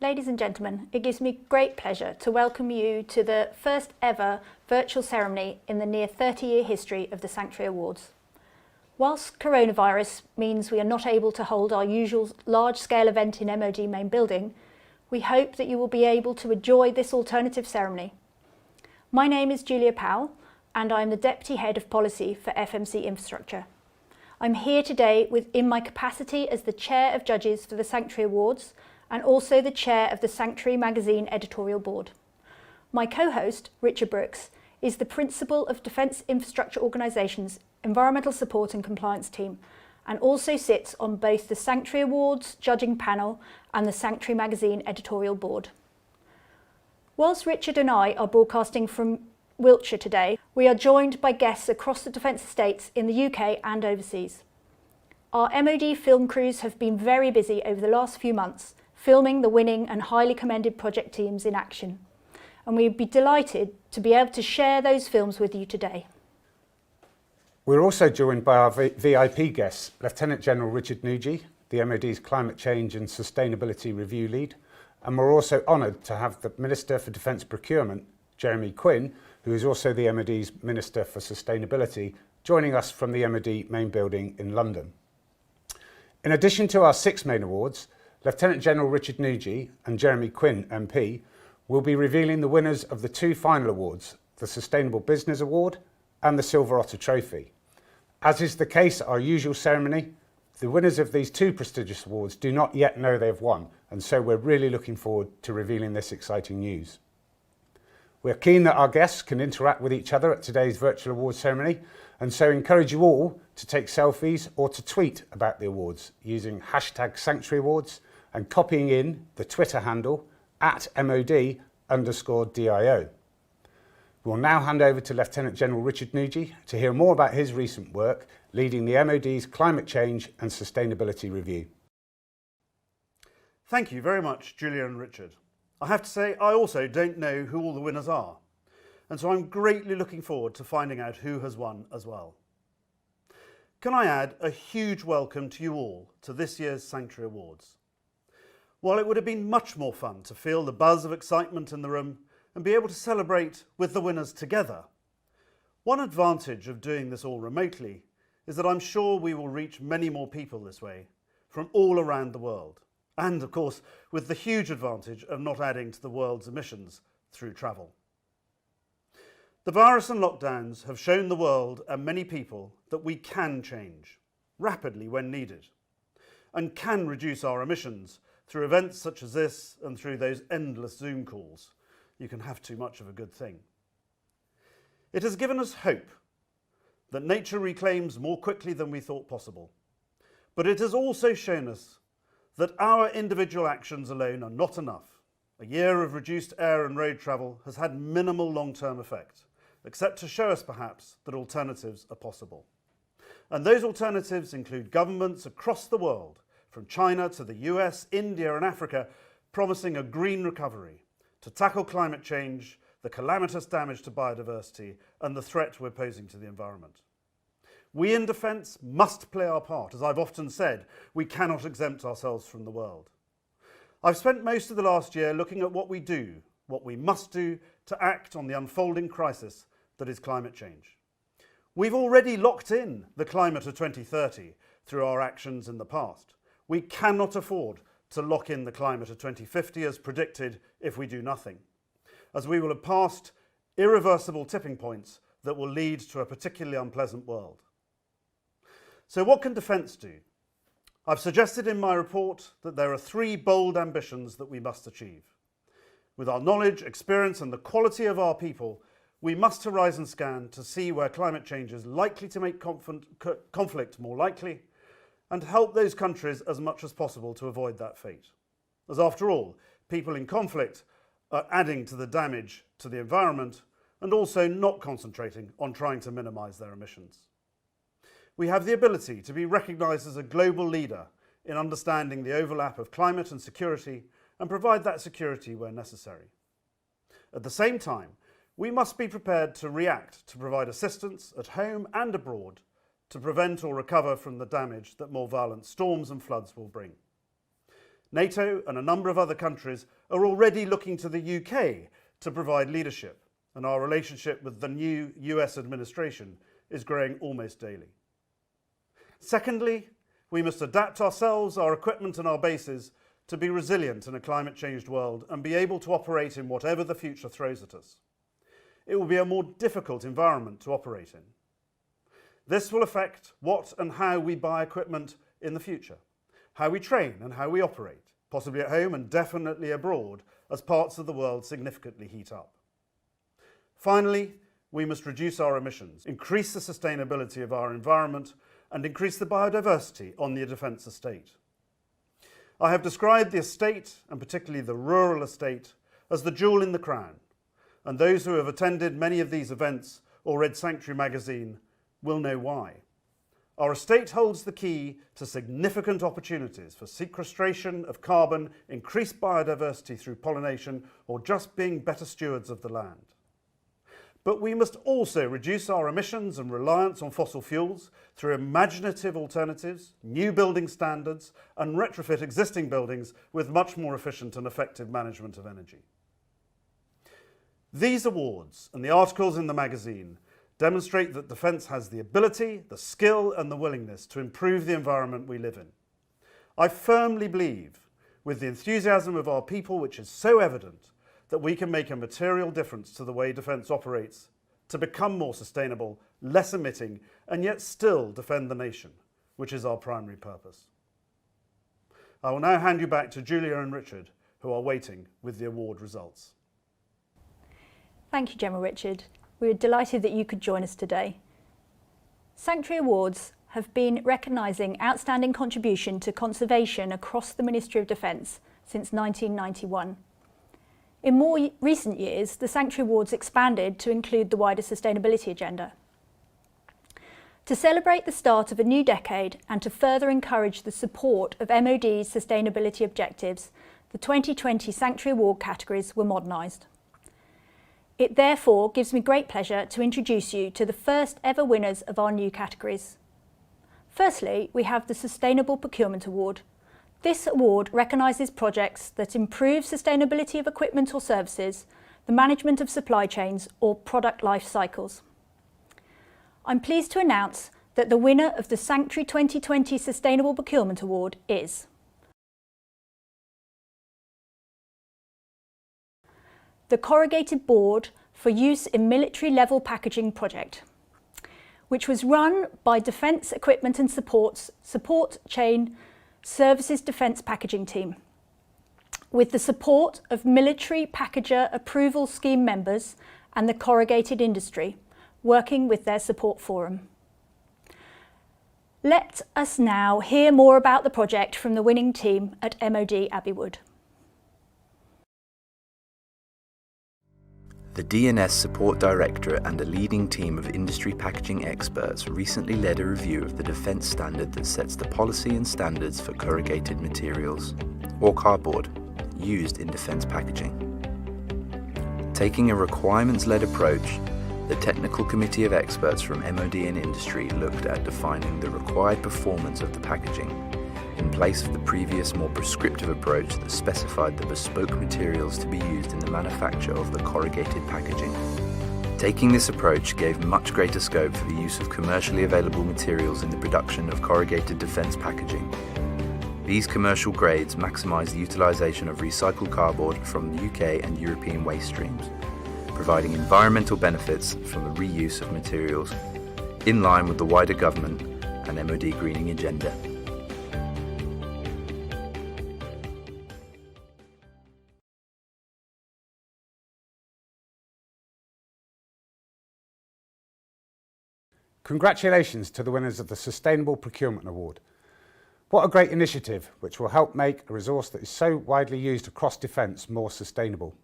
Ladies and gentlemen, it gives me great pleasure to welcome you to the first ever virtual ceremony in the near 30-year history of the Sanctuary Awards. Whilst coronavirus means we are not able to hold our usual large-scale event in MOD main building, we hope that you will be able to enjoy this alternative ceremony. My name is Julia Powell and I'm the Deputy Head of Policy for FMC Infrastructure. I'm here today in my capacity as the Chair of Judges for the Sanctuary Awards and also the Chair of the Sanctuary Magazine Editorial Board. My co-host, Richard Brooks, is the Principal of Defence Infrastructure Organisation's Environmental Support and Compliance Team and also sits on both the Sanctuary Awards judging panel and the Sanctuary Magazine Editorial Board. Whilst Richard and I are broadcasting from Wiltshire today, we are joined by guests across the defence estates in the UK and overseas. Our MOD film crews have been very busy over the last few months, filming the winning and highly commended project teams in action. And we'd be delighted to be able to share those films with you today. We're also joined by our VIP guests, Lieutenant General Richard Nugee, the MOD's Climate Change and Sustainability Review Lead, and we're also honoured to have the Minister for Defence Procurement, Jeremy Quin, who is also the MOD's Minister for Sustainability, joining us from the MOD main building in London. In addition to our 6 main awards, Lieutenant General Richard Nugee and Jeremy Quin MP will be revealing the winners of the 2 final awards, the Sustainable Business Award and the Silver Otter Trophy. As is the case at our usual ceremony, the winners of these 2 prestigious awards do not yet know they've won, and so we're really looking forward to revealing this exciting news. We're keen that our guests can interact with each other at today's virtual awards ceremony, and so encourage you all to take selfies or to tweet about the awards using #SanctuaryAwards and copying in the Twitter handle @MOD_DIO. We'll now hand over to Lieutenant General Richard Nugee to hear more about his recent work leading the MOD's Climate Change and Sustainability Review. Thank you very much, Julia and Richard. I have to say, I also don't know who all the winners are, and so I'm greatly looking forward to finding out who has won as well. Can I add a huge welcome to you all to this year's Sanctuary Awards. While it would have been much more fun to feel the buzz of excitement in the room and be able to celebrate with the winners together, one advantage of doing this all remotely is that I'm sure we will reach many more people this way from all around the world. And of course, with the huge advantage of not adding to the world's emissions through travel. The virus and lockdowns have shown the world and many people that we can change rapidly when needed and can reduce our emissions through events such as this and through those endless Zoom calls. You can have too much of a good thing. It has given us hope that nature reclaims more quickly than we thought possible. But it has also shown us that our individual actions alone are not enough. A year of reduced air and road travel has had minimal long-term effect, except to show us perhaps that alternatives are possible. And those alternatives include governments across the world, from China to the US, India and Africa, promising a green recovery to tackle climate change, the calamitous damage to biodiversity and the threat we're posing to the environment. We in defence must play our part. As I've often said, we cannot exempt ourselves from the world. I've spent most of the last year looking at what we do, what we must do to act on the unfolding crisis that is climate change. We've already locked in the climate of 2030 through our actions in the past. We cannot afford to lock in the climate of 2050 as predicted if we do nothing, as we will have passed irreversible tipping points that will lead to a particularly unpleasant world. So what can defence do? I've suggested in my report that there are 3 bold ambitions that we must achieve. With our knowledge, experience and the quality of our people, we must horizon scan to see where climate change is likely to make conflict more likely and help those countries as much as possible to avoid that fate. As after all, people in conflict are adding to the damage to the environment and also not concentrating on trying to minimise their emissions. We have the ability to be recognised as a global leader in understanding the overlap of climate and security and provide that security where necessary. At the same time, we must be prepared to react to provide assistance at home and abroad to prevent or recover from the damage that more violent storms and floods will bring. NATO and a number of other countries are already looking to the UK to provide leadership, and our relationship with the new US administration is growing almost daily. Secondly, we must adapt ourselves, our equipment and our bases to be resilient in a climate-changed world and be able to operate in whatever the future throws at us. It will be a more difficult environment to operate in. This will affect what and how we buy equipment in the future, how we train and how we operate, possibly at home and definitely abroad as parts of the world significantly heat up. Finally, we must reduce our emissions, increase the sustainability of our environment and increase the biodiversity on the defence estate. I have described the estate, and particularly the rural estate, as the jewel in the crown, and those who have attended many of these events or read Sanctuary magazine will know why. Our estate holds the key to significant opportunities for sequestration of carbon, increased biodiversity through pollination, or just being better stewards of the land. But we must also reduce our emissions and reliance on fossil fuels through imaginative alternatives, new building standards, and retrofit existing buildings with much more efficient and effective management of energy. These awards and the articles in the magazine demonstrate that defence has the ability, the skill and the willingness to improve the environment we live in. I firmly believe, with the enthusiasm of our people which is so evident, that we can make a material difference to the way defence operates to become more sustainable, less emitting and yet still defend the nation, which is our primary purpose. I will now hand you back to Julia and Richard, who are waiting with the award results. Thank you, Gemma Richard. We are delighted that you could join us today. Sanctuary Awards have been recognising outstanding contribution to conservation across the Ministry of Defence since 1991. In more recent years, the Sanctuary Awards expanded to include the wider sustainability agenda. To celebrate the start of a new decade and to further encourage the support of MOD's sustainability objectives, the 2020 Sanctuary Award categories were modernised. It therefore gives me great pleasure to introduce you to the first ever winners of our new categories. Firstly, we have the Sustainable Procurement Award. This award recognises projects that improve sustainability of equipment or services, the management of supply chains or product life cycles. I'm pleased to announce that the winner of the Sanctuary 2020 Sustainable Procurement Award is the Corrugated Board for Use in Military Level Packaging project, which was run by Defence Equipment and Support Chain Services Defence Packaging Team, with the support of Military Packager Approval Scheme members and the corrugated industry, working with their support forum. Let us now hear more about the project from the winning team at MOD Abbeywood. The DNS Support Directorate and a leading team of industry packaging experts recently led a review of the defence standard that sets the policy and standards for corrugated materials, or cardboard, used in defence packaging. Taking a requirements-led approach, the technical committee of experts from MOD and industry looked at defining the required performance of the packaging in place of the previous more prescriptive approach that specified the bespoke materials to be used in the manufacture of the corrugated packaging. Taking this approach gave much greater scope for the use of commercially available materials in the production of corrugated defence packaging. These commercial grades maximise the utilisation of recycled cardboard from the UK and European waste streams, providing environmental benefits from the reuse of materials in line with the wider government and MOD greening agenda. Congratulations to the winners of the Sustainable Procurement Award. What a great initiative which will help make a resource that is so widely used across defence more sustainable.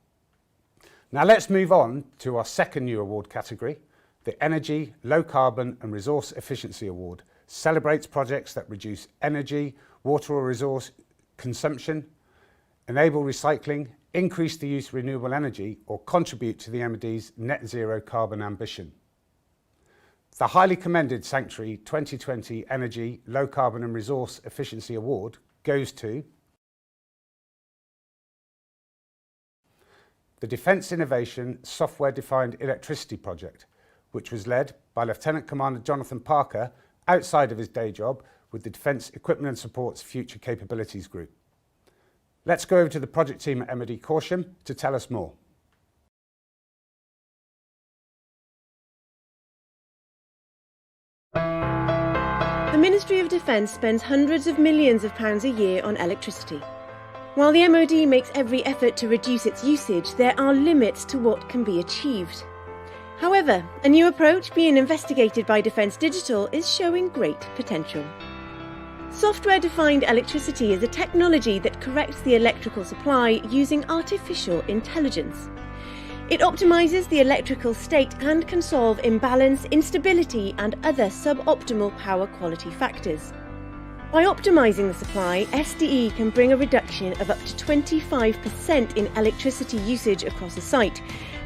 Now let's move on to our second new award category. The Energy, Low Carbon and Resource Efficiency Award celebrates projects that reduce energy, water or resource consumption, enable recycling, increase the use of renewable energy or contribute to the MOD's net zero carbon ambition. The highly commended Sanctuary 2020 Energy, Low Carbon and Resource Efficiency Award goes to the Defence Innovation Software Defined Electricity Project, which was led by Lieutenant Commander Jonathan Parker outside of his day job with the Defence Equipment and Support's Future Capabilities Group. Let's go over to the project team at MOD Corsham to tell us more. The Ministry of Defence spends hundreds of millions of pounds a year on electricity. While the MOD makes every effort to reduce its usage, there are limits to what can be achieved. However, a new approach being investigated by Defence Digital is showing great potential. Software-defined electricity is a technology that corrects the electrical supply using artificial intelligence. It optimises the electrical state and can solve imbalance, instability and other suboptimal power quality factors. By optimising the supply, SDE can bring a reduction of up to 25% in electricity usage across a site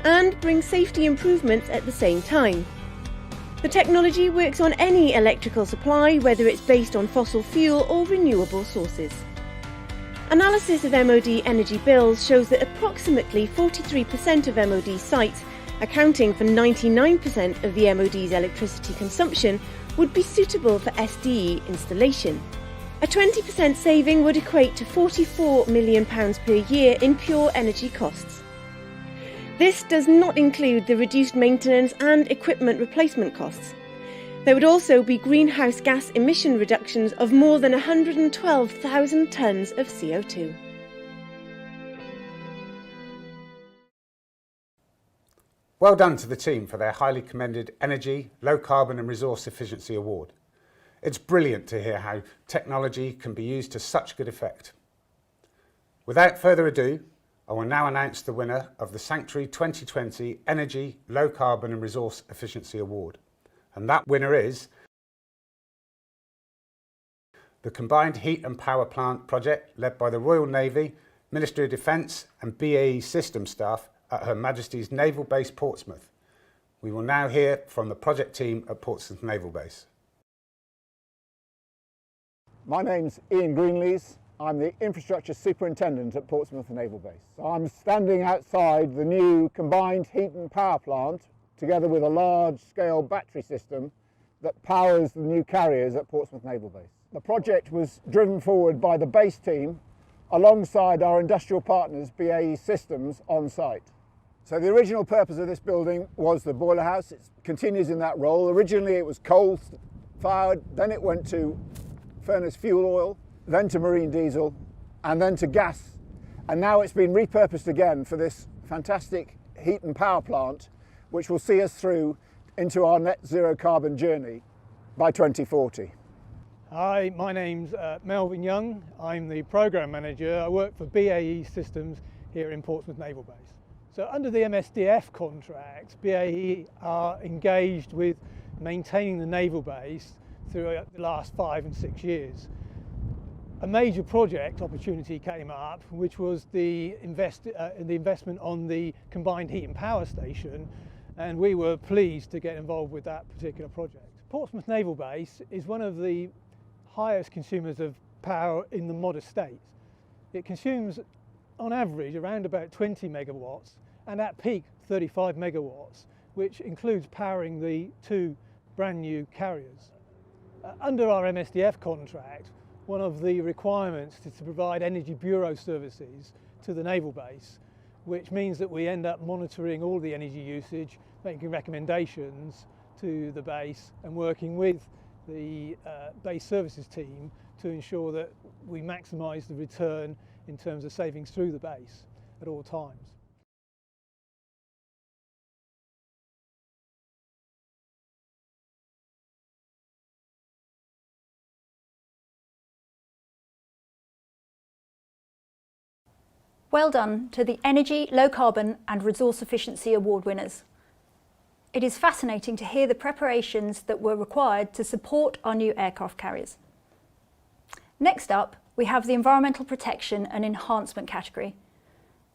and bring safety improvements at the same time. The technology works on any electrical supply, whether it's based on fossil fuel or renewable sources. Analysis of MOD energy bills shows that approximately 43% of MOD sites, accounting for 99% of the MOD's electricity consumption, would be suitable for SDE installation. A 20% saving would equate to £44 million per year in pure energy costs. This does not include the reduced maintenance and equipment replacement costs. There would also be greenhouse gas emission reductions of more than 112,000 tonnes of CO2. Well done to the team for their highly commended Energy, Low Carbon and Resource Efficiency Award. It's brilliant to hear how technology can be used to such good effect. Without further ado, I will now announce the winner of the Sanctuary 2020 Energy, Low Carbon and Resource Efficiency Award. And that winner is the Combined Heat and Power Plant project led by the Royal Navy, Ministry of Defence and BAE Systems staff at Her Majesty's Naval Base Portsmouth. We will now hear from the project team at Portsmouth Naval Base. My name's Ian Greenlees. I'm the Infrastructure Superintendent at Portsmouth Naval Base. I'm standing outside the new Combined Heat and Power Plant together with a large-scale battery system that powers the new carriers at Portsmouth Naval Base. The project was driven forward by the base team alongside our industrial partners BAE Systems on site. So the original purpose of this building was the boiler house. It continues in that role. Originally it was coal-fired, then it went to furnace fuel oil, then to marine diesel, and then to gas. And now it's been repurposed again for this fantastic heat and power plant, which will see us through into our net zero carbon journey by 2040. Hi, my name's Melvin Young. I'm the Programme Manager. I work for BAE Systems here in Portsmouth Naval Base. So under the MSDF contract, BAE are engaged with maintaining the naval base through the last 5 and 6 years. A major project opportunity came up, which was the investment on the combined heat and power station, and we were pleased to get involved with that particular project. Portsmouth Naval Base is one of the highest consumers of power in the mod estate. It consumes on average around about 20 megawatts and at peak 35 megawatts, which includes powering the 2 brand new carriers. Under our MSDF contract, one of the requirements is to provide Energy Bureau services to the naval base, which means that we end up monitoring all the energy usage, making recommendations to the base and working with the base services team to ensure that we maximise the return in terms of savings through the base at all times. Well done to the Energy, Low Carbon and Resource Efficiency Award winners. It is fascinating to hear the preparations that were required to support our new aircraft carriers. Next up, we have the Environmental Protection and Enhancement category.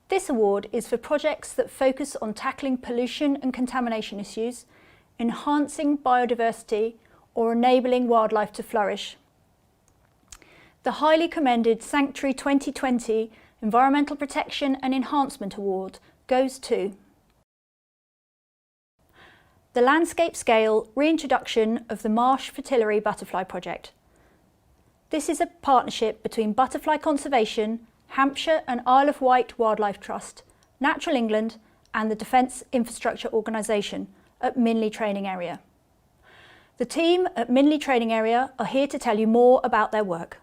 This award is for projects that focus on tackling pollution and contamination issues, enhancing biodiversity or enabling wildlife to flourish. The highly commended Sanctuary 2020 Environmental Protection and Enhancement Award goes to the landscape scale reintroduction of the Marsh Fritillary Butterfly Project. This is a partnership between Butterfly Conservation, Hampshire and Isle of Wight Wildlife Trust, Natural England and the Defence Infrastructure Organisation at Minley Training Area. The team at Minley Training Area are here to tell you more about their work.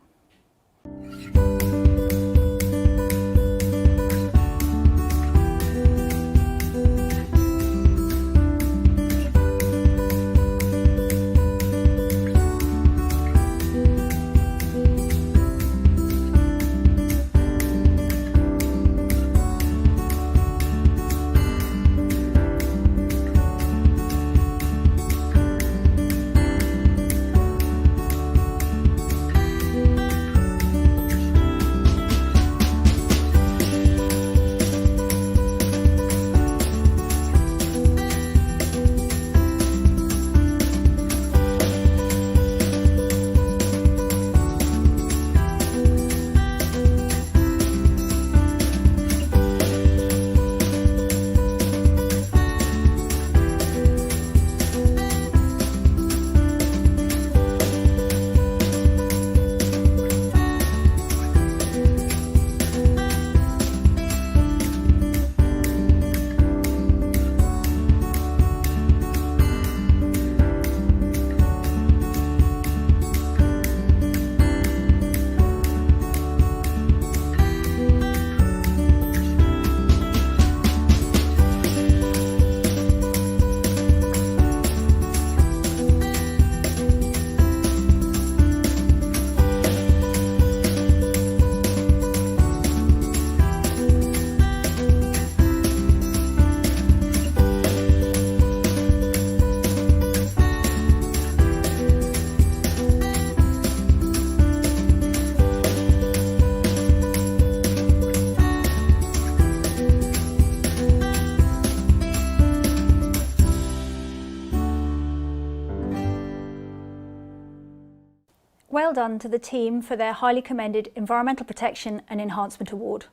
Well done to the team for their highly commended Environmental Protection and Enhancement Award.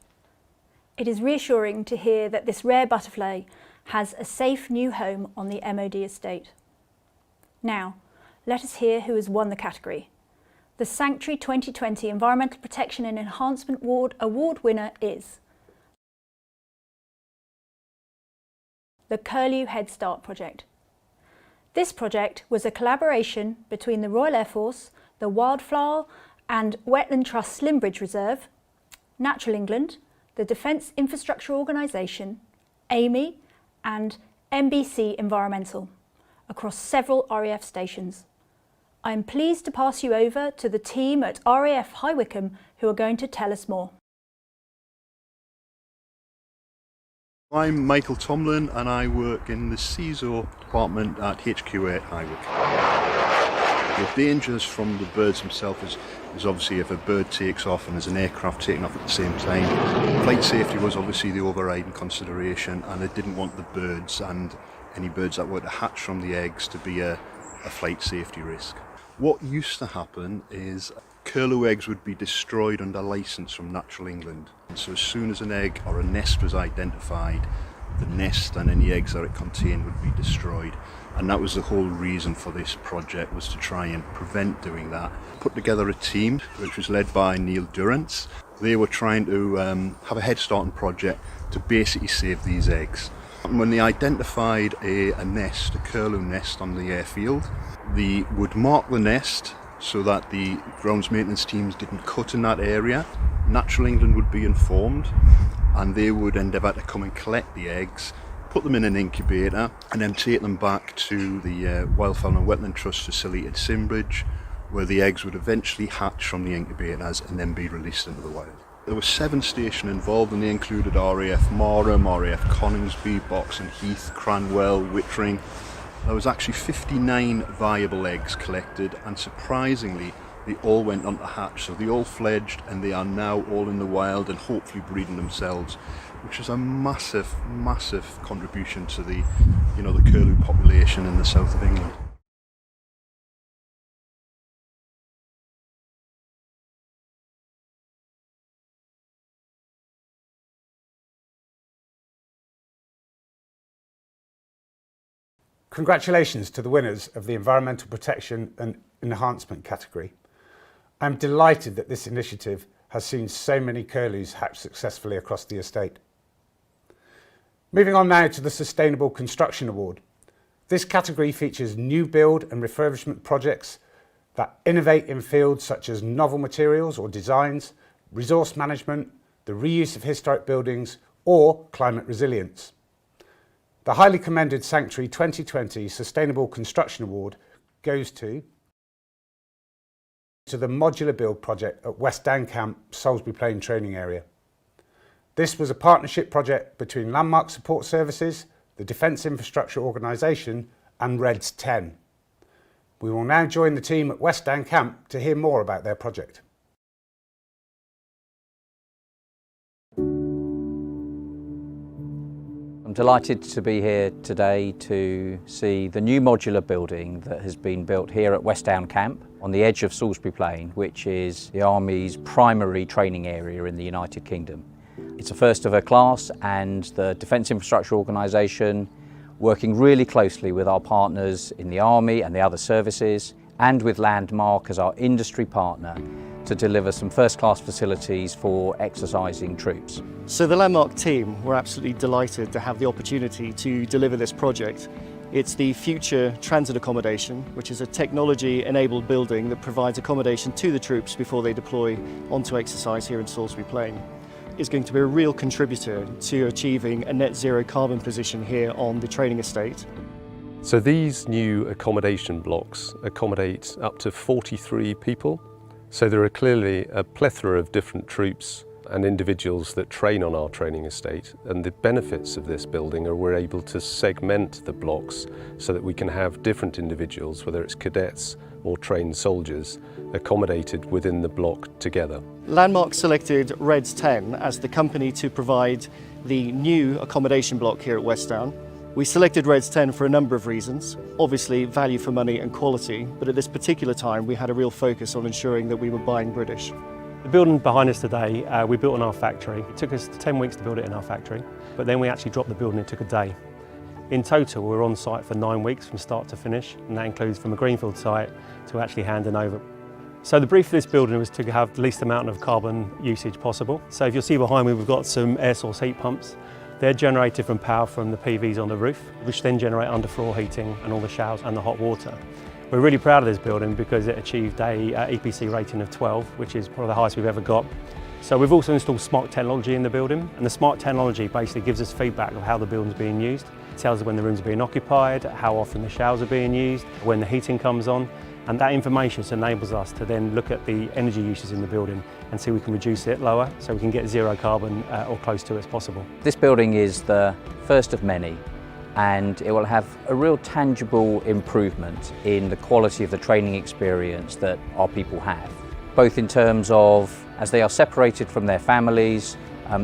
It is reassuring to hear that this rare butterfly has a safe new home on the MOD estate. Now, let us hear who has won the category. The Sanctuary 2020 Environmental Protection and Enhancement Award winner is the Curlew Head Start Project. This project was a collaboration between the Royal Air Force, the Wildflower and Wetland Trust Slimbridge Reserve, Natural England, the Defence Infrastructure Organisation, AMI and MBC Environmental across several RAF stations. I am pleased to pass you over to the team at RAF High Wycombe who are going to tell us more. I'm Michael Tomlin and I work in the CISO department at HQ8 High Wycombe. The dangers from the birds themselves is obviously if a bird takes off and there's an aircraft taking off at the same time. Flight safety was obviously the overriding consideration, and they didn't want the birds and any birds that were to hatch from the eggs to be a flight safety risk. What used to happen is curlew eggs would be destroyed under licence from Natural England. And so as soon as an egg or a nest was identified, the nest and any eggs that it contained would be destroyed. And that was the whole reason for this project, was to try and prevent doing that. Put together a team which was led by Neil Durrance. They were trying to have a head starting project to basically save these eggs. And when they identified a nest, a curlew nest on the airfield, they would mark the nest so that the grounds maintenance teams didn't cut in that area. Natural England would be informed and they would endeavour to come and collect the eggs, put them in an incubator and then take them back to the Wildfowl and Wetland Trust facility at Simbridge, where the eggs would eventually hatch from the incubators and then be released into the wild. There were 7 stations involved and they included RAF Marham, RAF Coningsby, Boxon Heath, Cranwell, Wittering. There was actually 59 viable eggs collected and surprisingly they all went on to hatch, so they all fledged and they are now all in the wild and hopefully breeding themselves, which is a massive, massive contribution to the curlew population in the south of England. Congratulations to the winners of the Environmental Protection and Enhancement category. I'm delighted that this initiative has seen so many curlews hatch successfully across the estate. Moving on now to the Sustainable Construction Award. This category features new build and refurbishment projects that innovate in fields such as novel materials or designs, resource management, the reuse of historic buildings, or climate resilience. The highly commended Sanctuary 2020 Sustainable Construction Award goes to the modular build project at West Down Camp, Salisbury Plain training area. This was a partnership project between Landmark Support Services, the Defence Infrastructure Organisation and REDS 10. We will now join the team at West Down Camp to hear more about their project. I'm delighted to be here today to see the new modular building that has been built here at West Down Camp on the edge of Salisbury Plain, which is the Army's primary training area in the United Kingdom. It's a first of a class, and the Defence Infrastructure Organisation, working really closely with our partners in the Army and the other services, and with Landmark as our industry partner, to deliver some first-class facilities for exercising troops. So the Landmark team were absolutely delighted to have the opportunity to deliver this project. It's the future transit accommodation, which is a technology-enabled building that provides accommodation to the troops before they deploy onto exercise here in Salisbury Plain. It's going to be a real contributor to achieving a net zero carbon position here on the training estate. So these new accommodation blocks accommodate up to 43 people. So there are clearly a plethora of different troops and individuals that train on our training estate, and the benefits of this building are we're able to segment the blocks so that we can have different individuals, whether it's cadets or trained soldiers, accommodated within the block together. Landmark selected REDS 10 as the company to provide the new accommodation block here at West Down. We selected REDS 10 for a number of reasons, obviously value for money and quality, but at this particular time we had a real focus on ensuring that we were buying British. The building behind us today, we built in our factory. It took us 10 weeks to build it in our factory, but then we actually dropped the building, it took a day. In total, we were on site for 9 weeks from start to finish, and that includes from a greenfield site to actually handing over. So the brief for this building was to have the least amount of carbon usage possible. So if you'll see behind me, we've got some air source heat pumps. They're generated from power from the PVs on the roof, which then generate underfloor heating and all the showers and the hot water. We're really proud of this building because it achieved a EPC rating of 12, which is probably the highest we've ever got. So we've also installed smart technology in the building, and the smart technology basically gives us feedback of how the building's being used. It tells us when the rooms are being occupied, how often the showers are being used, when the heating comes on, and that information enables us to then look at the energy uses in the building and see if we can reduce it lower so we can get zero carbon or close to it as possible. This building is the first of many, and it will have a real tangible improvement in the quality of the training experience that our people have, both in terms of as they are separated from their families,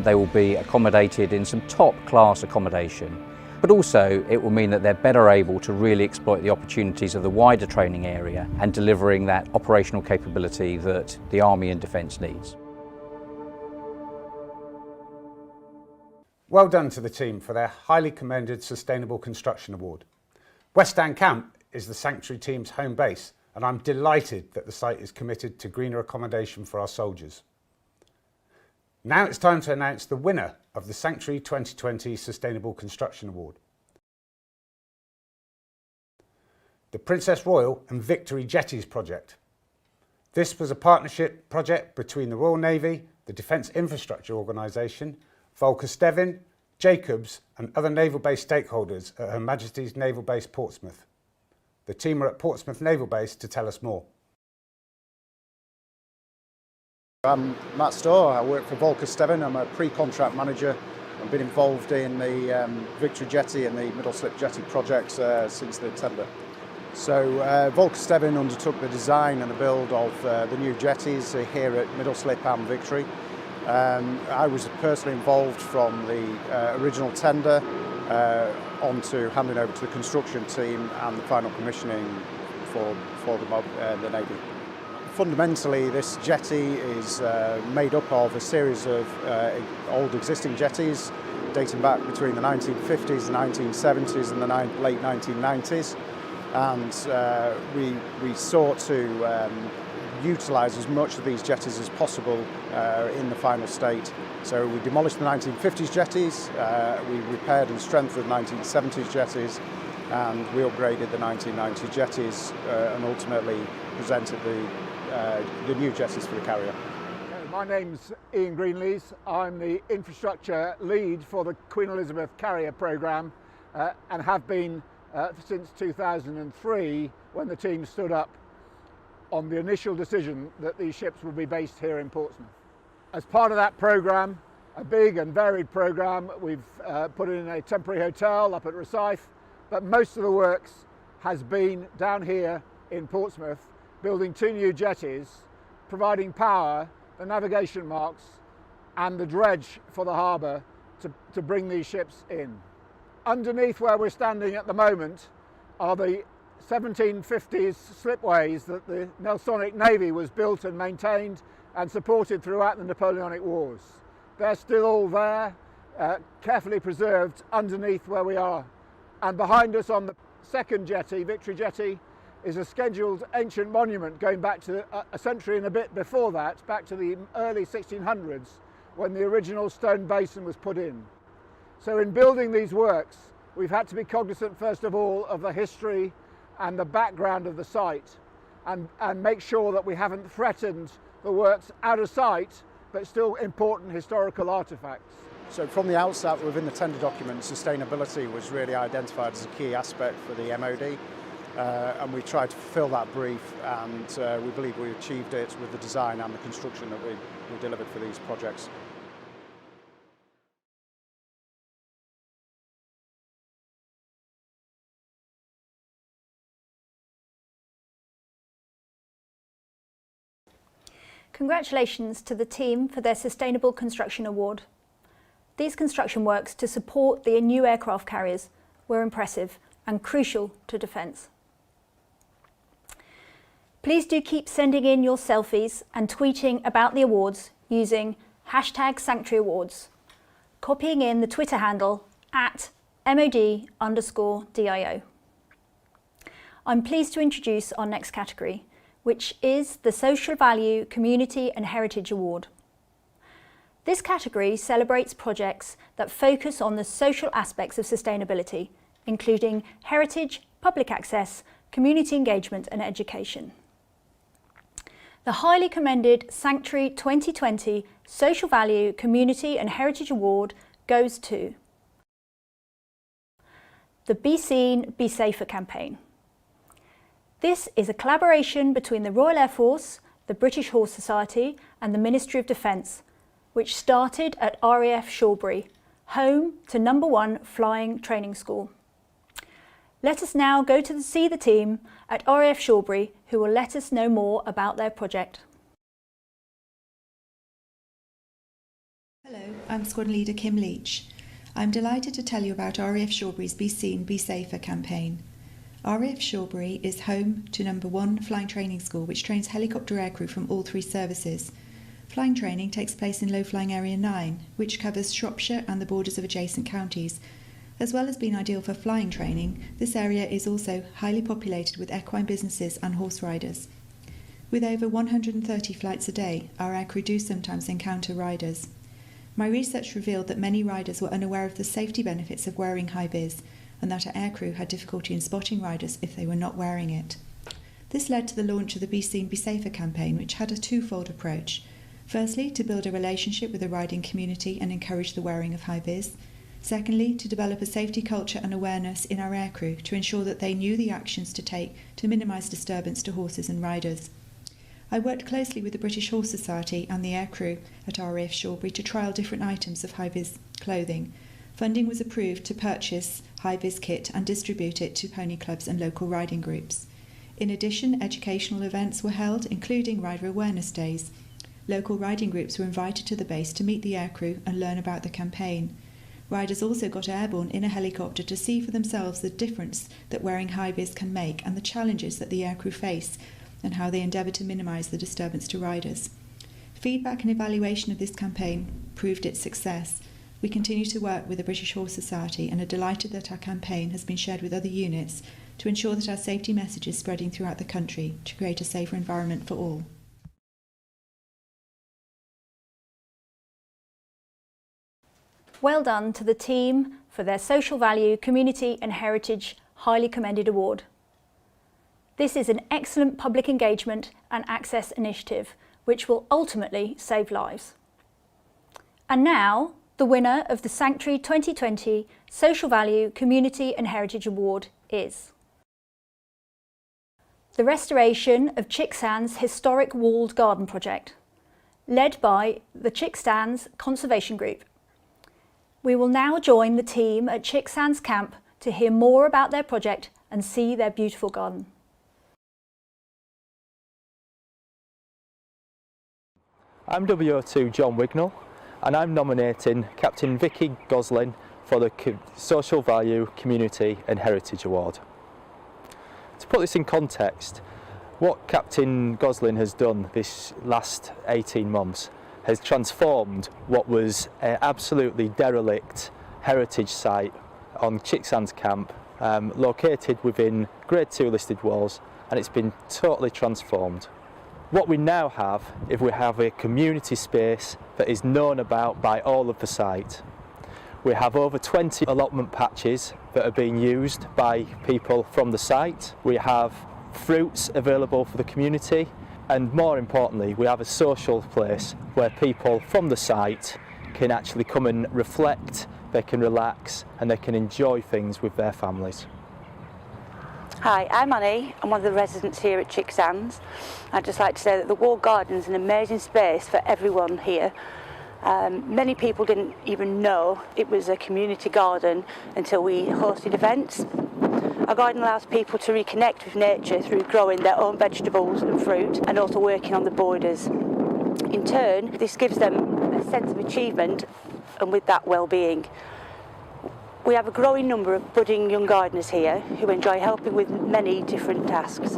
they will be accommodated in some top-class accommodation, but also it will mean that they're better able to really exploit the opportunities of the wider training area and delivering that operational capability that the Army and Defence needs. Well done to the team for their highly commended Sustainable Construction Award. West Down Camp is the Sanctuary team's home base, and I'm delighted that the site is committed to greener accommodation for our soldiers. Now it's time to announce the winner of the Sanctuary 2020 Sustainable Construction Award. The Princess Royal and Victory Jetties project. This was a partnership project between the Royal Navy, the Defence Infrastructure Organisation, Volker Stevin, Jacobs and other naval-based stakeholders at Her Majesty's Naval Base Portsmouth. The team are at Portsmouth Naval Base to tell us more. I'm Matt Storr, I work for Volker Stevin. I'm a pre-contract manager. I've been involved in the Victory Jetty and the Middle Slip Jetty projects since the tender. So Volker Stevin undertook the design and the build of the new jetties here at Middle Slip and Victory. I was personally involved from the original tender on to handing over to the construction team and the final commissioning for the Navy. Fundamentally, this jetty is made up of a series of old existing jetties dating back between the 1950s, the 1970s and the late 1990s. And we sought to utilise as much of these jetties as possible in the final state. So we demolished the 1950s jetties, we repaired and strengthened the 1970s jetties, and we upgraded the 1990 jetties and ultimately presented the new jetties for the carrier. My name's Ian Greenlees. I'm the infrastructure lead for the Queen Elizabeth Carrier programme and have been since 2003, when the team stood up on the initial decision that these ships would be based here in Portsmouth. As part of that programme, a big and varied programme, we've put in a temporary hotel up at Rosyth, but most of the works has been down here in Portsmouth, building 2 new jetties, providing power, the navigation marks and the dredge for the harbour to bring these ships in. Underneath where we're standing at the moment are the 1750s slipways that the Nelsonic Navy was built and maintained and supported throughout the Napoleonic Wars. They're still all there, carefully preserved underneath where we are. And behind us on the second jetty, Victory Jetty, is a scheduled ancient monument going back to a century and a bit before that, back to the early 1600s, when the original stone basin was put in. So in building these works, we've had to be cognizant first of all of the history and the background of the site and make sure that we haven't threatened the works out of sight, but still important historical artefacts. So from the outset, within the tender document, sustainability was really identified as a key aspect for the MOD. And we tried to fulfil that brief, and we believe we achieved it with the design and the construction that we delivered for these projects. Congratulations to the team for their Sustainable Construction Award. These construction works to support the new aircraft carriers were impressive and crucial to defence. Please do keep sending in your selfies and tweeting about the awards using #SanctuaryAwards, copying in the Twitter handle @MOD_DIO. I'm pleased to introduce our next category, which is the Social Value, Community and Heritage Award. This category celebrates projects that focus on the social aspects of sustainability, including heritage, public access, community engagement and education. The highly commended Sanctuary 2020 Social Value, Community and Heritage Award goes to the Be Seen, Be Safer campaign. This is a collaboration between the Royal Air Force, the British Horse Society and the Ministry of Defence, which started at RAF Shawbury, home to No. 1 Flying Training School. Let us now go to see the team at RAF Shawbury, who will let us know more about their project. Hello, I'm Squadron Leader Kim Leach. I'm delighted to tell you about RAF Shawbury's Be Seen, Be Safer campaign. RAF Shawbury is home to No. 1 Flying Training School, which trains helicopter aircrew from all 3 services. Flying training takes place in Low Flying Area 9, which covers Shropshire and the borders of adjacent counties. As well as being ideal for flying training, this area is also highly populated with equine businesses and horse riders. With over 130 flights a day, our aircrew do sometimes encounter riders. My research revealed that many riders were unaware of the safety benefits of wearing high-vis, and that our aircrew had difficulty in spotting riders if they were not wearing it. This led to the launch of the Be Seen, Be Safer campaign, which had a twofold approach. Firstly, to build a relationship with the riding community and encourage the wearing of high-vis. Secondly, to develop a safety culture and awareness in our aircrew to ensure that they knew the actions to take to minimise disturbance to horses and riders. I worked closely with the British Horse Society and the aircrew at RAF Shawbury to trial different items of high-vis clothing. Funding was approved to purchase high-vis kit and distribute it to pony clubs and local riding groups. In addition, educational events were held, including rider awareness days. Local riding groups were invited to the base to meet the aircrew and learn about the campaign. Riders also got airborne in a helicopter to see for themselves the difference that wearing high-vis can make and the challenges that the aircrew face and how they endeavour to minimise the disturbance to riders. Feedback and evaluation of this campaign proved its success. We continue to work with the British Horse Society and are delighted that our campaign has been shared with other units to ensure that our safety message is spreading throughout the country to create a safer environment for all. Well done to the team for their Social Value, Community and Heritage Highly Commended Award. This is an excellent public engagement and access initiative which will ultimately save lives. And now, the winner of the Sanctuary 2020 Social Value, Community and Heritage Award is the restoration of Chicksands Historic Walled Garden Project, led by the Chicksands Conservation Group. We will now join the team at Chicksands Camp to hear more about their project and see their beautiful garden. I'm WO2 John Wignall and I'm nominating Captain Vicky Goslin for the Social Value, Community and Heritage Award. To put this in context, what Captain Goslin has done this last 18 months has transformed what was an absolutely derelict heritage site on Chicksands Camp, located within Grade 2 listed walls, and it's been totally transformed. What we now have is we have a community space that is known about by all of the site. We have over 20 allotment patches that are being used by people from the site. We have fruits available for the community, and more importantly, we have a social place where people from the site can actually come and reflect, they can relax and they can enjoy things with their families. Hi, I'm Annie. I'm one of the residents here at Chicksands. I'd just like to say that the Walled Garden is an amazing space for everyone here. Many people didn't even know it was a community garden until we hosted events. Our garden allows people to reconnect with nature through growing their own vegetables and fruit and also working on the borders. In turn, this gives them a sense of achievement and with that well-being. We have a growing number of budding young gardeners here who enjoy helping with many different tasks.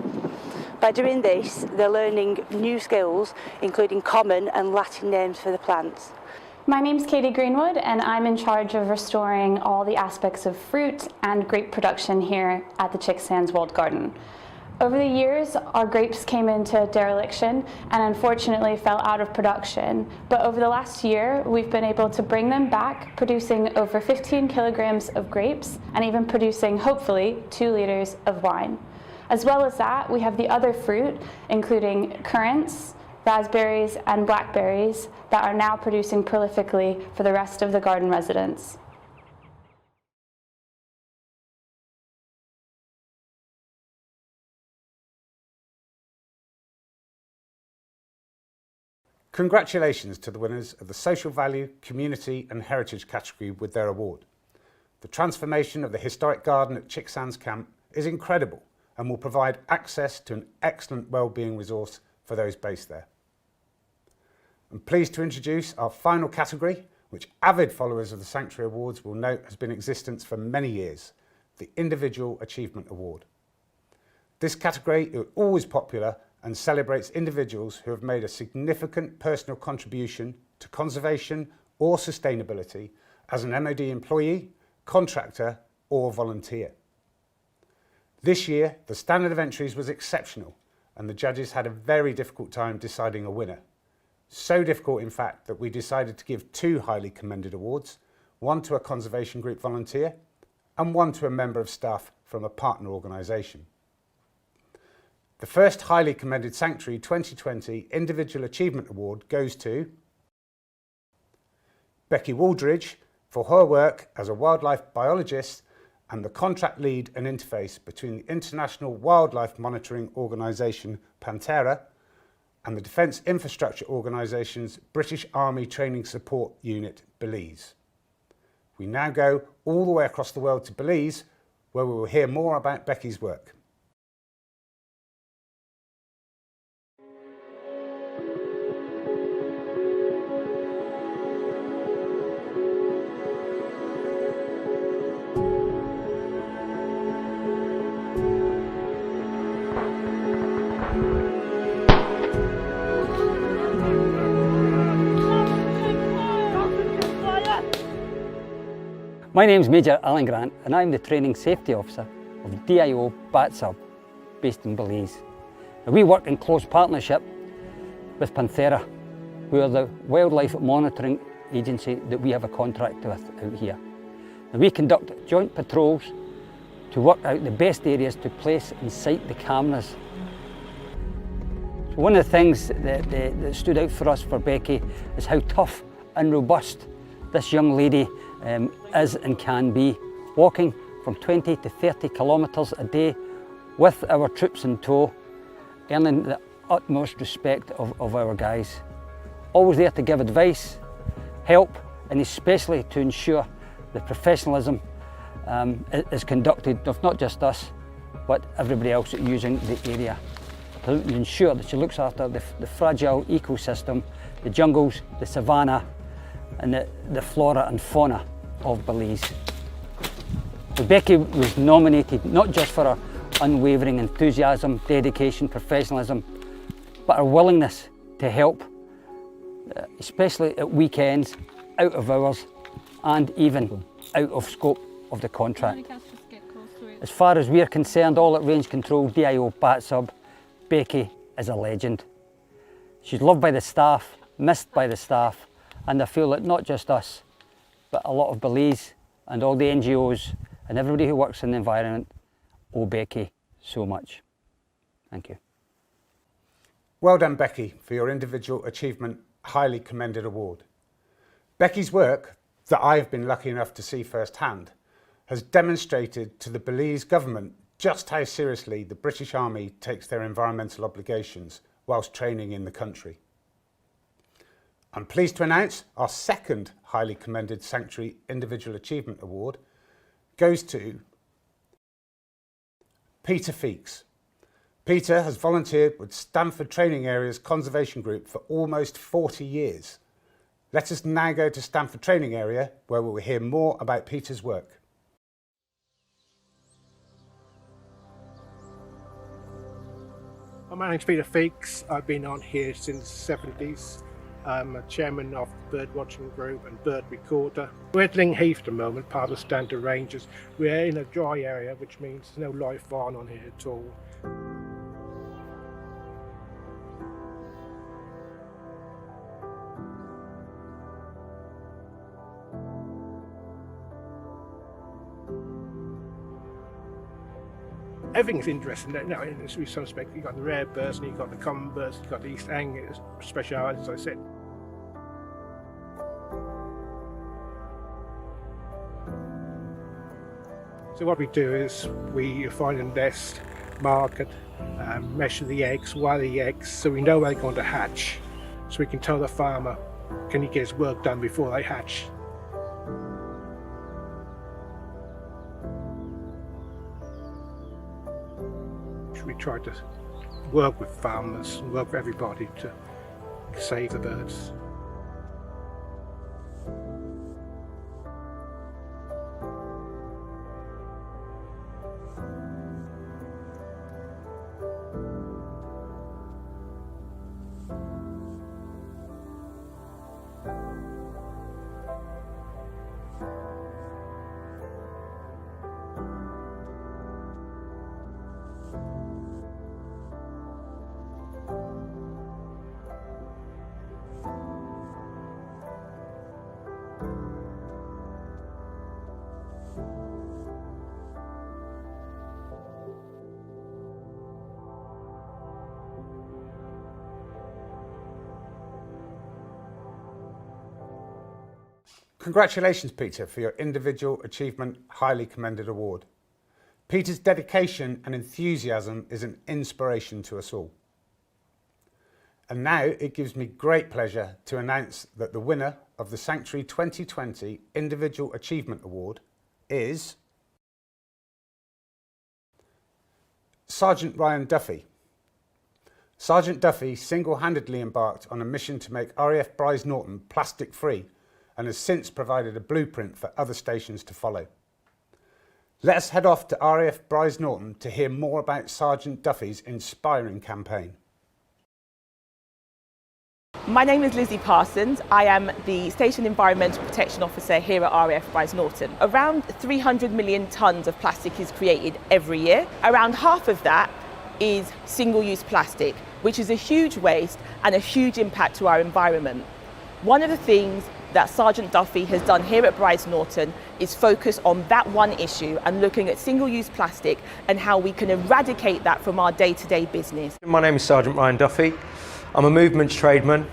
By doing this, they're learning new skills, including common and Latin names for the plants. My name's Katie Greenwood and I'm in charge of restoring all the aspects of fruit and grape production here at the Chicksands Walled Garden. Over the years, our grapes came into dereliction and unfortunately fell out of production. But over the last year, we've been able to bring them back, producing over 15 kilograms of grapes and even producing, hopefully, 2 liters of wine. As well as that, we have the other fruit, including currants, raspberries and blackberries that are now producing prolifically for the rest of the garden residents. Congratulations to the winners of the Social Value, Community and Heritage category with their award. The transformation of the historic garden at Chicksands Camp is incredible and will provide access to an excellent wellbeing resource for those based there. I'm pleased to introduce our final category, which avid followers of the Sanctuary Awards will note has been in existence for many years, the Individual Achievement Award. This category is always popular and celebrates individuals who have made a significant personal contribution to conservation or sustainability as an MOD employee, contractor or volunteer. This year, the standard of entries was exceptional and the judges had a very difficult time deciding a winner. So difficult, in fact, that we decided to give 2 highly commended awards, one to a conservation group volunteer and one to a member of staff from a partner organisation. The first highly commended Sanctuary 2020 Individual Achievement Award goes to Becky Waldridge for her work as a wildlife biologist and the contract lead and interface between the International Wildlife Monitoring Organisation Pantera and the Defence Infrastructure Organisation's British Army Training Support Unit, Belize. We now go all the way across the world to Belize, where we will hear more about Becky's work. My name's Major Alan Grant and I'm the Training Safety Officer of DIO BATSUB based in Belize. Now, we work in close partnership with Panthera, who are the wildlife monitoring agency that we have a contract with out here. Now, we conduct joint patrols to work out the best areas to place and site the cameras. So one of the things that stood out for us for Becky is how tough and robust this young lady is and can be, walking from 20 to 30 kilometres a day with our troops in tow, earning the utmost respect of our guys. Always there to give advice, help, and especially to ensure the professionalism is conducted of not just us, but everybody else using the area, to ensure that she looks after the fragile ecosystem, the jungles, the savannah, and the flora and fauna of Belize. So Becky was nominated not just for her unwavering enthusiasm, dedication, professionalism, but her willingness to help, especially at weekends, out of hours, and even out of scope of the contract. As far as we're concerned, all at Range Control, DIO BATSUB, Becky is a legend. She's loved by the staff, missed by the staff, and I feel that not just us, but a lot of Belize and all the NGOs and everybody who works in the environment owe Becky so much. Thank you. Well done, Becky, for your Individual Achievement Highly Commended Award. Becky's work, that I've been lucky enough to see firsthand, has demonstrated to the Belize government just how seriously the British Army takes their environmental obligations whilst training in the country. I'm pleased to announce our second Highly Commended Sanctuary Individual Achievement Award goes to Peter Feeks. Peter has volunteered with Stamford Training Area's Conservation Group for almost 40 years. Let us now go to Stamford Training Area, where we will hear more about Peter's work. My name's Peter Feeks. I've been on here since the 70s. I'm a chairman of the bird watching group and bird recorder. We're at Ling Heath at the moment, part of the Stanton Ranges. We're in a dry area, which means there's no live fawn on here at all. Everything's interesting now in some respect. You've got the rare birds and you've got the common birds, you've got the East Anglia specialities, as I said. So what we do is we find a nest, mark it, measure the eggs, weigh the eggs, so we know where they're going to hatch. So we can tell the farmer, can he get his work done before they hatch? We try to work with farmers, work with everybody to save the birds. Congratulations, Peter, for your Individual Achievement Highly Commended Award. Peter's dedication and enthusiasm is an inspiration to us all. And now it gives me great pleasure to announce that the winner of the Sanctuary 2020 Individual Achievement Award is Sergeant Ryan Duffy. Sergeant Duffy single-handedly embarked on a mission to make RAF Bryce Norton plastic-free and has since provided a blueprint for other stations to follow. Let us head off to RAF Bryce Norton to hear more about Sergeant Duffy's inspiring campaign. My name is Lizzie Parsons. I am the Station Environmental Protection Officer here at RAF Bryce Norton. Around 300 million tonnes of plastic is created every year. Around half of that is single-use plastic, which is a huge waste and a huge impact to our environment. One of the things that Sergeant Duffy has done here at Bryce Norton is focus on that one issue and looking at single-use plastic and how we can eradicate that from our day-to-day business. My name is Sergeant Ryan Duffy. I'm a movements tradesman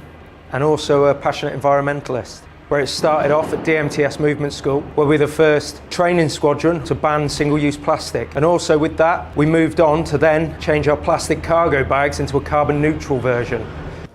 and also a passionate environmentalist. Where it started off at DMTS Movement School, where we're the first training squadron to ban single-use plastic. And also with that, we moved on to then change our plastic cargo bags into a carbon neutral version.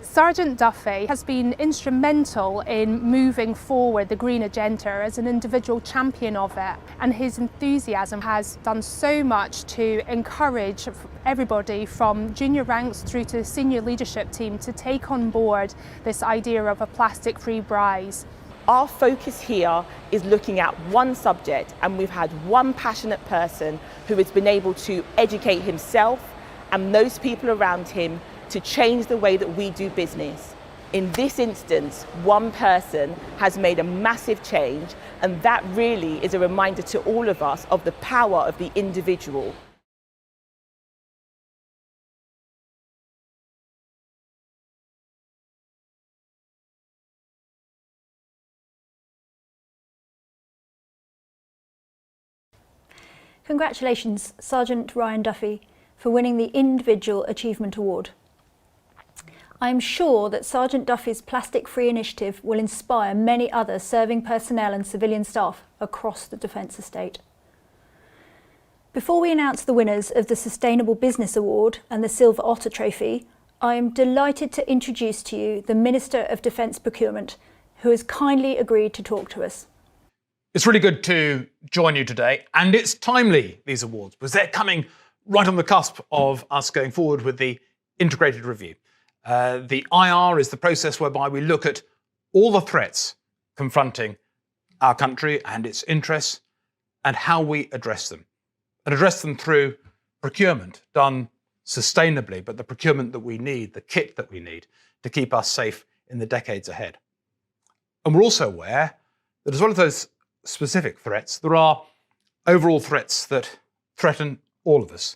Sergeant Duffy has been instrumental in moving forward the green agenda as an individual champion of it, and his enthusiasm has done so much to encourage everybody from junior ranks through to the senior leadership team to take on board this idea of a plastic-free Bryce. Our focus here is looking at one subject, and we've had one passionate person who has been able to educate himself and those people around him to change the way that we do business. In this instance, one person has made a massive change, and that really is a reminder to all of us of the power of the individual. Congratulations, Sergeant Ryan Duffy, for winning the Individual Achievement Award. I am sure that Sergeant Duffy's plastic-free initiative will inspire many other serving personnel and civilian staff across the Defence Estate. Before we announce the winners of the Sustainable Business Award and the Silver Otter Trophy, I am delighted to introduce to you the Minister of Defence Procurement, who has kindly agreed to talk to us. It's really good to join you today, and it's timely, these awards, because they're coming right on the cusp of us going forward with the integrated review. The IR is the process whereby we look at all the threats confronting our country and its interests and how we address them. And address them through procurement, done sustainably, but the procurement that we need, the kit that we need to keep us safe in the decades ahead. And we're also aware that as well as those specific threats, there are overall threats that threaten all of us.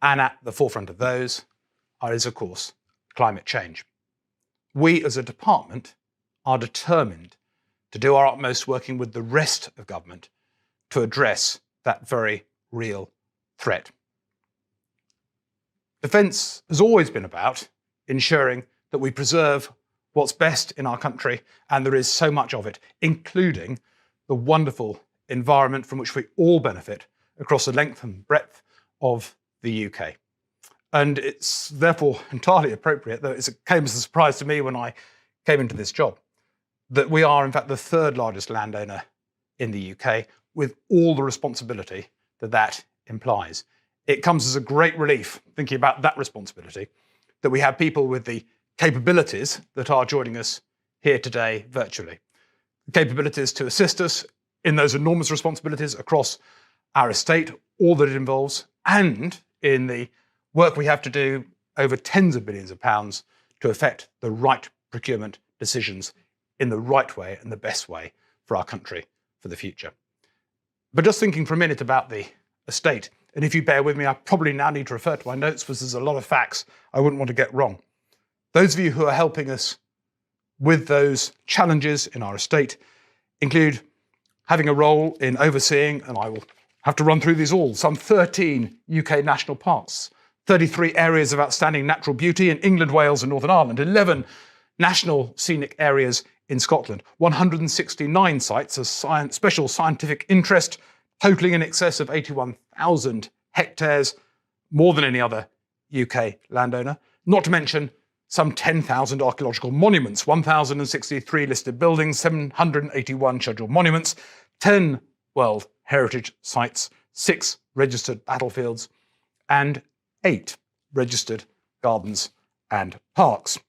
And at the forefront of those is, of course, climate change. We as a department are determined to do our utmost working with the rest of government to address that very real threat. Defence has always been about ensuring that we preserve what's best in our country, and there is so much of it, including the wonderful environment from which we all benefit across the length and breadth of the UK. And it's therefore entirely appropriate, though it came as a surprise to me when I came into this job, that we are in fact the third largest landowner in the UK, with all the responsibility that that implies. It comes as a great relief, thinking about that responsibility, that we have people with the capabilities that are joining us here today virtually. The capabilities to assist us in those enormous responsibilities across our estate, all that it involves, and in the work we have to do over tens of billions of pounds to effect the right procurement decisions in the right way and the best way for our country for the future. But just thinking for a minute about the estate, and if you bear with me, I probably now need to refer to my notes because there's a lot of facts I wouldn't want to get wrong. Those of you who are helping us with those challenges in our estate include having a role in overseeing, and I will have to run through these all, some 13 UK national parks, 33 areas of outstanding natural beauty in England, Wales and Northern Ireland, 11 national scenic areas in Scotland, 169 sites of special scientific interest, totalling in excess of 81,000 hectares, more than any other UK landowner, not to mention some 10,000 archaeological monuments, 1,063 listed buildings, 781 scheduled monuments, 10 World Heritage Sites, 6 registered battlefields, and 8 registered gardens and parks.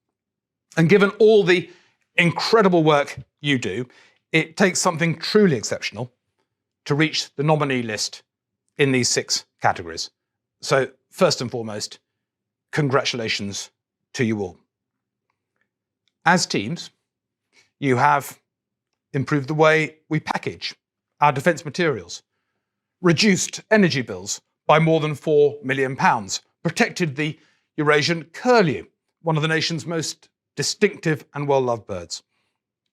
And given all the incredible work you do, it takes something truly exceptional to reach the nominee list in these 6 categories. So first and foremost, congratulations to you all. As teams, you have improved the way we package our defence materials, reduced energy bills by more than £4 million, protected the Eurasian curlew, one of the nation's most distinctive and well-loved birds,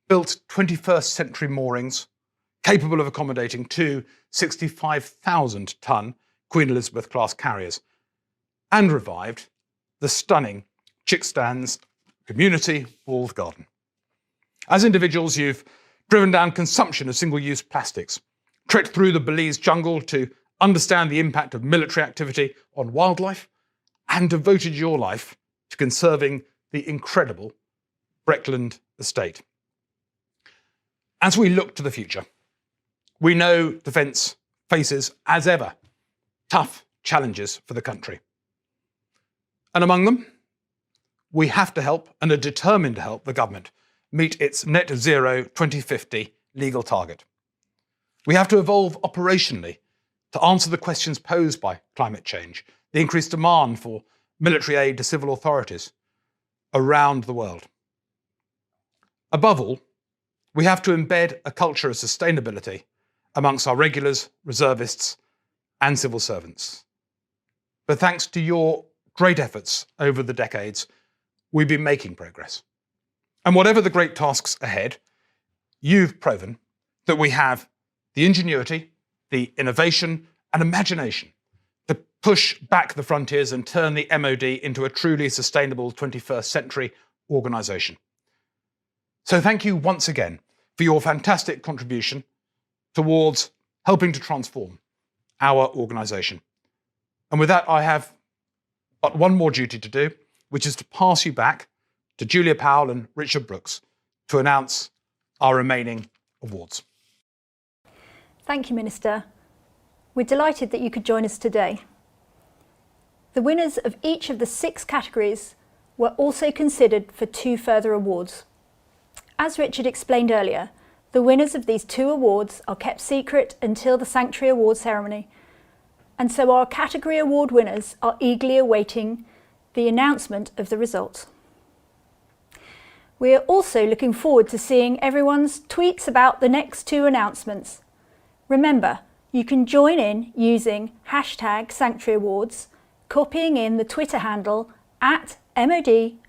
built 21st century moorings capable of accommodating two 65,000-tonne Queen Elizabeth class carriers, and revived the stunning Chicksands community walled garden. As individuals, you've driven down consumption of single-use plastics, trekked through the Belize jungle to understand the impact of military activity on wildlife, and devoted your life to conserving the incredible Breckland estate. As we look to the future, we know defence faces, as ever, tough challenges for the country. And among them, we have to help and are determined to help the government meet its net zero 2050 legal target. We have to evolve operationally to answer the questions posed by climate change, the increased demand for military aid to civil authorities around the world. Above all, we have to embed a culture of sustainability amongst our regulars, reservists, and civil servants. But thanks to your great efforts over the decades, we've been making progress. And whatever the great tasks ahead, you've proven that we have the ingenuity, the innovation, and imagination to push back the frontiers and turn the MOD into a truly sustainable 21st century organisation. So thank you once again for your fantastic contribution towards helping to transform our organisation. And with that, I have but one more duty to do, which is to pass you back to Julia Powell and Richard Brooks to announce our remaining awards. Thank you, Minister. We're delighted that you could join us today. The winners of each of the 6 categories were also considered for 2 further awards. As Richard explained earlier, the winners of these 2 awards are kept secret until the Sanctuary Awards ceremony, and so our category award winners are eagerly awaiting the announcement of the results. We are also looking forward to seeing everyone's tweets about the next 2 announcements. Remember, you can join in using #SanctuaryAwards, copying in the Twitter handle @MOD_DIO.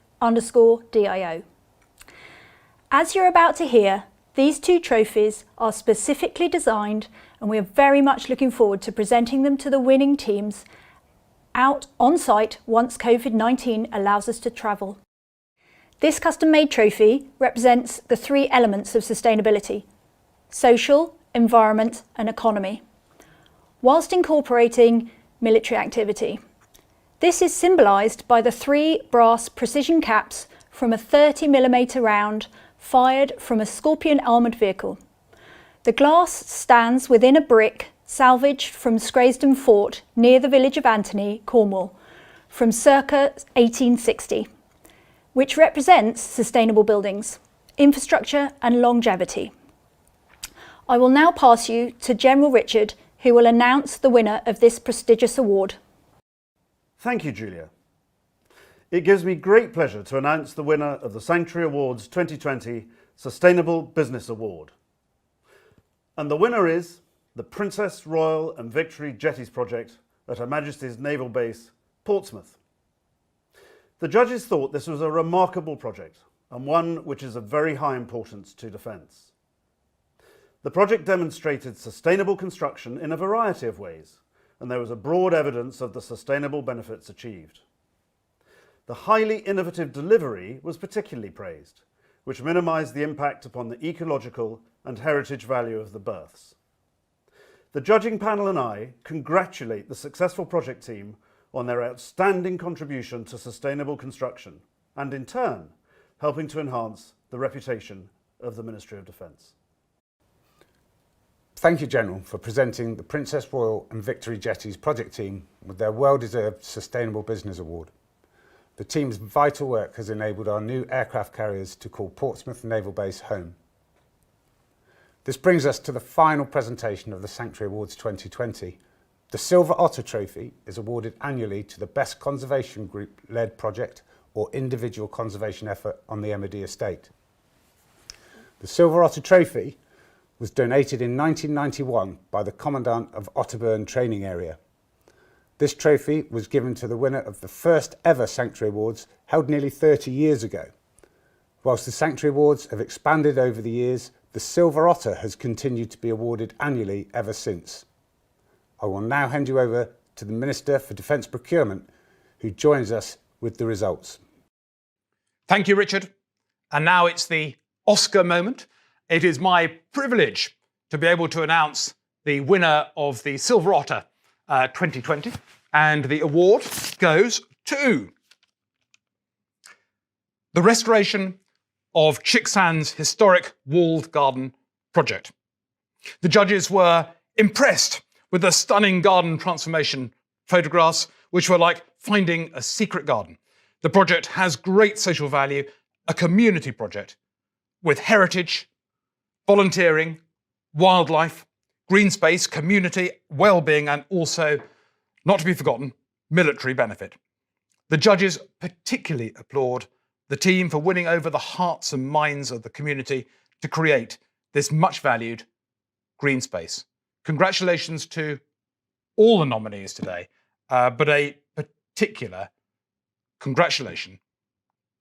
As you're about to hear, these 2 trophies are specifically designed, and we are very much looking forward to presenting them to the winning teams out on site once COVID-19 allows us to travel. This custom-made trophy represents the 3 elements of sustainability: social, environment and economy, whilst incorporating military activity. This is symbolised by the 3 brass precision caps from a 30mm round fired from a Scorpion armoured vehicle. The glass stands within a brick salvaged from Scraysden Fort near the village of Antony, Cornwall, from circa 1860, which represents sustainable buildings, infrastructure and longevity. I will now pass you to General Richard, who will announce the winner of this prestigious award. Thank you, Julia. It gives me great pleasure to announce the winner of the Sanctuary Awards 2020 Sustainable Business Award. And the winner is the Princess Royal and Victory Jetties Project at Her Majesty's Naval Base, Portsmouth. The judges thought this was a remarkable project and one which is of very high importance to defence. The project demonstrated sustainable construction in a variety of ways, and there was a broad evidence of the sustainable benefits achieved. The highly innovative delivery was particularly praised, which minimised the impact upon the ecological and heritage value of the berths. The judging panel and I congratulate the successful project team on their outstanding contribution to sustainable construction and, in turn, helping to enhance the reputation of the Ministry of Defence. Thank you, General, for presenting the Princess Royal and Victory Jetties project team with their well-deserved Sustainable Business Award. The team's vital work has enabled our new aircraft carriers to call Portsmouth Naval Base home. This brings us to the final presentation of the Sanctuary Awards 2020. The Silver Otter Trophy is awarded annually to the Best Conservation Group-led project or individual conservation effort on the MOD estate. The Silver Otter Trophy was donated in 1991 by the Commandant of Otterburn Training Area. This trophy was given to the winner of the first ever Sanctuary Awards held nearly 30 years ago. Whilst the Sanctuary Awards have expanded over the years, the Silver Otter has continued to be awarded annually ever since. I will now hand you over to the Minister for Defence Procurement, who joins us with the results. Thank you, Richard. And now it's the Oscar moment. It is my privilege to be able to announce the winner of the Silver Otter 2020, and the award goes to the restoration of Chicksands' historic walled garden project. The judges were impressed with the stunning garden transformation photographs, which were like finding a secret garden. The project has great social value, a community project with heritage, volunteering, wildlife, green space, community, well-being, and also, not to be forgotten, military benefit. The judges particularly applaud the team for winning over the hearts and minds of the community to create this much valued green space. Congratulations to all the nominees today, but a particular congratulation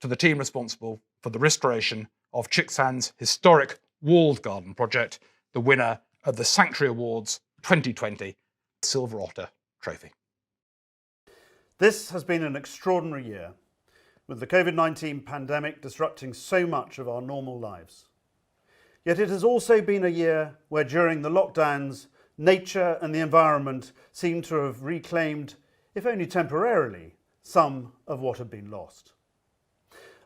to the team responsible for the restoration of Chicksands' historic walled garden project, the winner of the Sanctuary Awards 2020 Silver Otter Trophy. This has been an extraordinary year, with the COVID-19 pandemic disrupting so much of our normal lives. Yet it has also been a year where during the lockdowns, nature and the environment seem to have reclaimed, if only temporarily, some of what had been lost.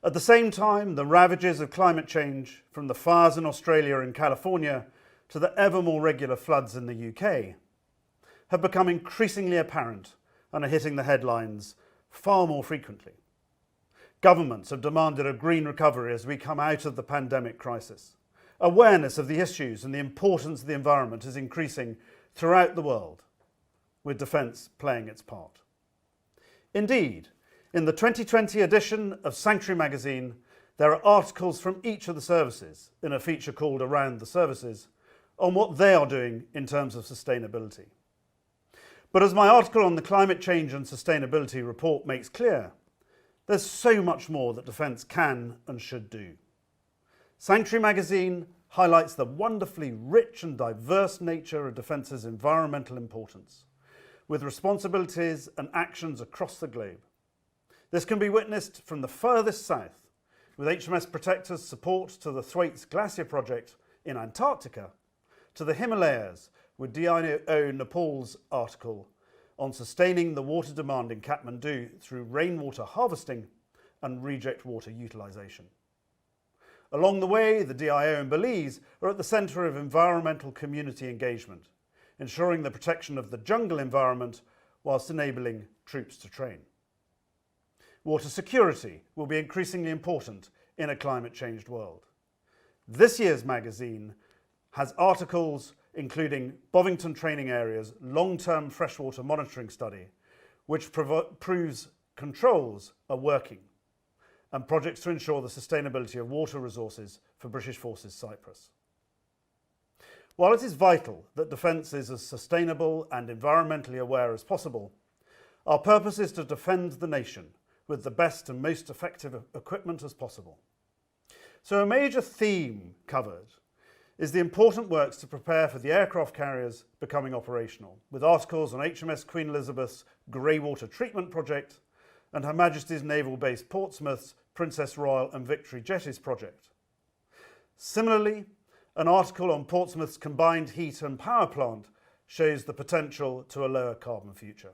At the same time, the ravages of climate change, from the fires in Australia and California to the ever more regular floods in the UK, have become increasingly apparent and are hitting the headlines far more frequently. Governments have demanded a green recovery as we come out of the pandemic crisis. Awareness of the issues and the importance of the environment is increasing throughout the world, with defence playing its part. Indeed, in the 2020 edition of Sanctuary magazine, there are articles from each of the services in a feature called Around the Services on what they are doing in terms of sustainability. But as my article on the Climate Change and Sustainability report makes clear, there's so much more that defence can and should do. Sanctuary magazine highlights the wonderfully rich and diverse nature of defence's environmental importance, with responsibilities and actions across the globe. This can be witnessed from the furthest south, with HMS Protector's support to the Thwaites Glacier Project in Antarctica, to the Himalayas with DIO Nepal's article on sustaining the water demand in Kathmandu through rainwater harvesting and reject water utilisation. Along the way, the DIO in Belize are at the centre of environmental community engagement, ensuring the protection of the jungle environment whilst enabling troops to train. Water security will be increasingly important in a climate-changed world. This year's magazine has articles including Bovington Training Area's long-term freshwater monitoring study, which proves controls are working, and projects to ensure the sustainability of water resources for British Forces Cyprus. While it is vital that defence is as sustainable and environmentally aware as possible, our purpose is to defend the nation with the best and most effective equipment as possible. So a major theme covered is the important works to prepare for the aircraft carriers becoming operational, with articles on HMS Queen Elizabeth's Greywater Treatment Project and Her Majesty's Naval Base Portsmouth's Princess Royal and Victory Jetties project. Similarly, an article on Portsmouth's combined heat and power plant shows the potential to a lower carbon future.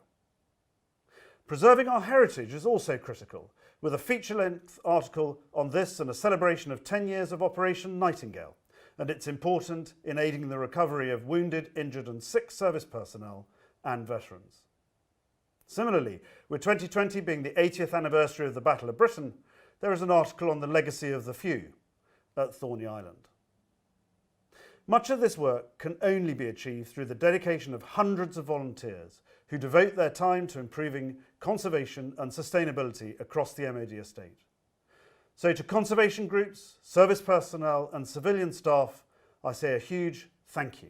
Preserving our heritage is also critical, with a feature-length article on this and a celebration of 10 years of Operation Nightingale, and it's important in aiding the recovery of wounded, injured and sick service personnel and veterans. Similarly, with 2020 being the 80th anniversary of the Battle of Britain, there is an article on the legacy of the few at Thorney Island. Much of this work can only be achieved through the dedication of hundreds of volunteers who devote their time to improving conservation and sustainability across the MOD estate. So to conservation groups, service personnel and civilian staff, I say a huge thank you.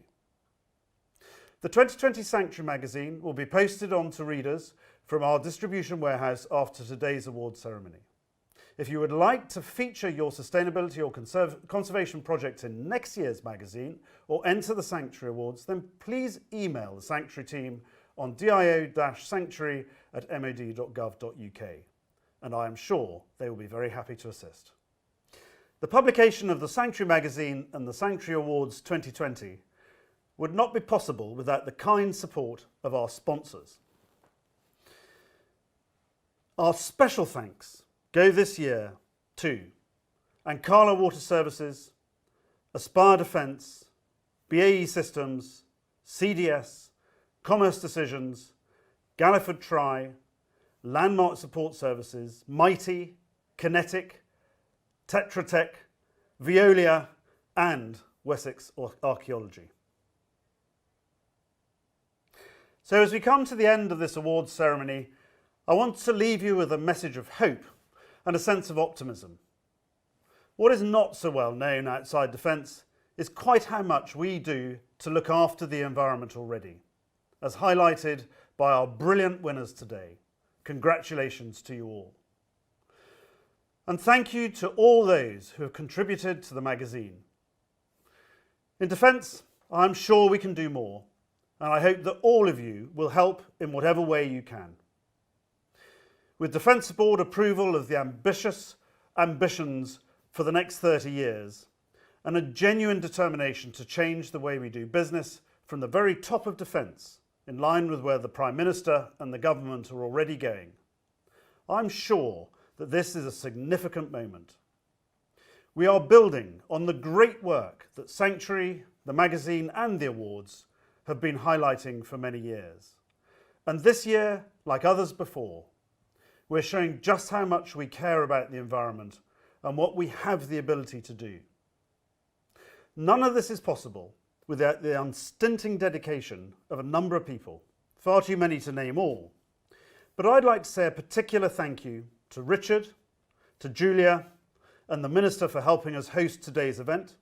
The 2020 Sanctuary magazine will be posted on to readers from our distribution warehouse after today's awards ceremony. If you would like to feature your sustainability or conservation projects in next year's magazine or enter the Sanctuary Awards, then please email the Sanctuary team on dio-sanctuary@mod.gov.uk, and I am sure they will be very happy to assist. The publication of the Sanctuary magazine and the Sanctuary Awards 2020 would not be possible without the kind support of our sponsors. Our special thanks go this year to Ankara Water Services, Aspire Defence, BAE Systems, CDS, Commerce Decisions, Galliford Try, Landmark Support Services, Mighty, Kinetic, Tetra Tech, Veolia and Wessex Archaeology. So as we come to the end of this awards ceremony, I want to leave you with a message of hope and a sense of optimism. What is not so well known outside defence is quite how much we do to look after the environment already, as highlighted by our brilliant winners today. Congratulations to you all. And thank you to all those who have contributed to the magazine. In defence, I'm sure we can do more, and I hope that all of you will help in whatever way you can. With Defence Board approval of the ambitious ambitions for the next 30 years and a genuine determination to change the way we do business from the very top of defence, in line with where the Prime Minister and the government are already going, I'm sure that this is a significant moment. We are building on the great work that Sanctuary, the magazine and the awards have been highlighting for many years. And this year, like others before, we're showing just how much we care about the environment and what we have the ability to do. None of this is possible without the unstinting dedication of a number of people, far too many to name all. But I'd like to say a particular thank you to Richard, to Julia, and the Minister for helping us host today's event,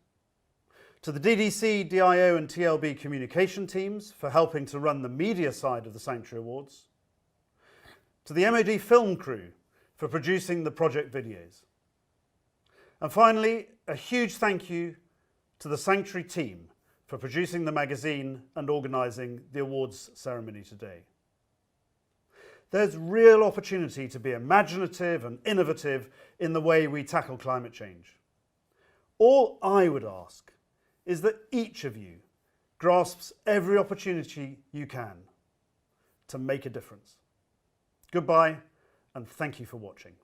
to the DDC, DIO and TLB communication teams for helping to run the media side of the Sanctuary Awards, to the MOD film crew for producing the project videos. And finally, a huge thank you to the Sanctuary team for producing the magazine and organising the awards ceremony today. There's real opportunity to be imaginative and innovative in the way we tackle climate change. All I would ask is that each of you grasps every opportunity you can to make a difference. Goodbye, and thank you for watching.